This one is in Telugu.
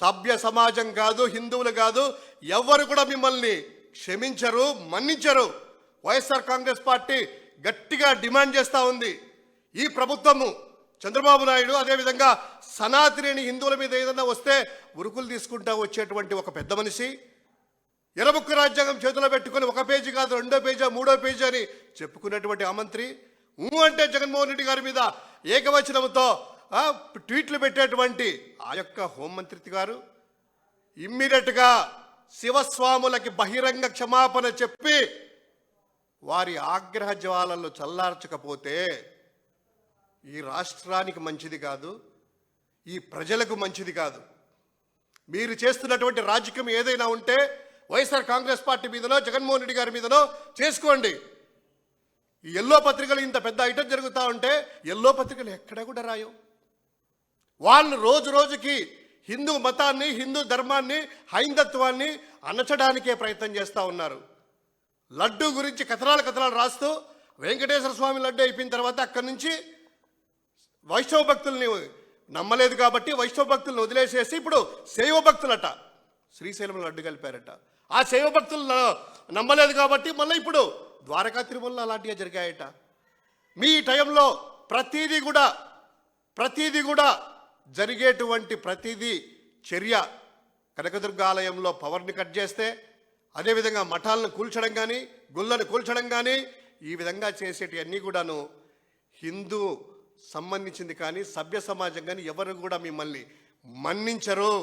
సభ్య సమాజం కాదు, హిందువులు కాదు, ఎవ్వరు కూడా మిమ్మల్ని క్షమించరు, మన్నించరు. వైఎస్ఆర్ కాంగ్రెస్ పార్టీ గట్టిగా డిమాండ్ చేస్తూ ఉంది. ఈ ప్రభుత్వము చంద్రబాబు నాయుడు అదేవిధంగా సనాతని హిందువుల మీద ఏదైనా వస్తే ఉరుకులు తీసుకుంటా వచ్చేటువంటి ఒక పెద్ద మనిషి, ఎర్రబుక్కు రాజ్యాంగం చేతిలో పెట్టుకుని ఒక పేజీ కాదు, 2వ పేజీ 3వ పేజీ అని చెప్పుకున్నటువంటి ఆ మంత్రి అంటే జగన్మోహన్ రెడ్డి గారి మీద ఏకవచనంతో ట్వీట్లు పెట్టేటువంటి ఆ యొక్క హోంమంత్రి గారు ఇమ్మీడియట్గా శివస్వాములకి బహిరంగ క్షమాపణ చెప్పి వారి ఆగ్రహ జ్వాలలు చల్లార్చకపోతే ఈ రాష్ట్రానికి మంచిది కాదు, ఈ ప్రజలకు మంచిది కాదు. మీరు చేస్తున్నటువంటి రాజకీయం ఏదైనా ఉంటే వైఎస్ఆర్ కాంగ్రెస్ పార్టీ మీదనో జగన్మోహన్ రెడ్డి గారి మీదనో చేసుకోండి. ఈ ఎల్లో పత్రికలు ఇంత పెద్ద ఐటమ్ జరుగుతూ ఉంటే ఎల్లో పత్రికలు ఎక్కడ కూడా రాయవు. వాళ్ళు రోజు రోజుకి హిందూ మతాన్ని, హిందూ ధర్మాన్ని, హైందత్వాన్ని అణచడానికే ప్రయత్నం చేస్తూ ఉన్నారు. లడ్డూ గురించి కథనాలు రాస్తూ వెంకటేశ్వర స్వామి లడ్డు అయిపోయిన తర్వాత అక్కడి నుంచి వైష్ణవ భక్తుల్ని నమ్మలేదు కాబట్టి వైష్ణవ భక్తులను వదిలేసేసి ఇప్పుడు శైవ భక్తులట శ్రీశైలం లడ్డు కలిపారట. ఆ శైవ భక్తులు నమ్మలేదు కాబట్టి మళ్ళీ ఇప్పుడు ద్వారకా తిరుమలలో అలాంటివి జరిగాయట. మీ టైంలో ప్రతిదీ కూడా జరిగేటువంటి ప్రతిదీ చర్య కనకదుర్గ ఆలయంలో పవర్ని కట్ చేస్తే, అదేవిధంగా మఠాలను కూల్చడం కానీ, గుళ్ళను కూల్చడం కానీ, ఈ విధంగా చేసేటివన్నీ కూడాను హిందూ సంబంధించింది. కానీ సభ్య సమాజం కానీ ఎవరు కూడా మిమ్మల్ని మన్నించరు.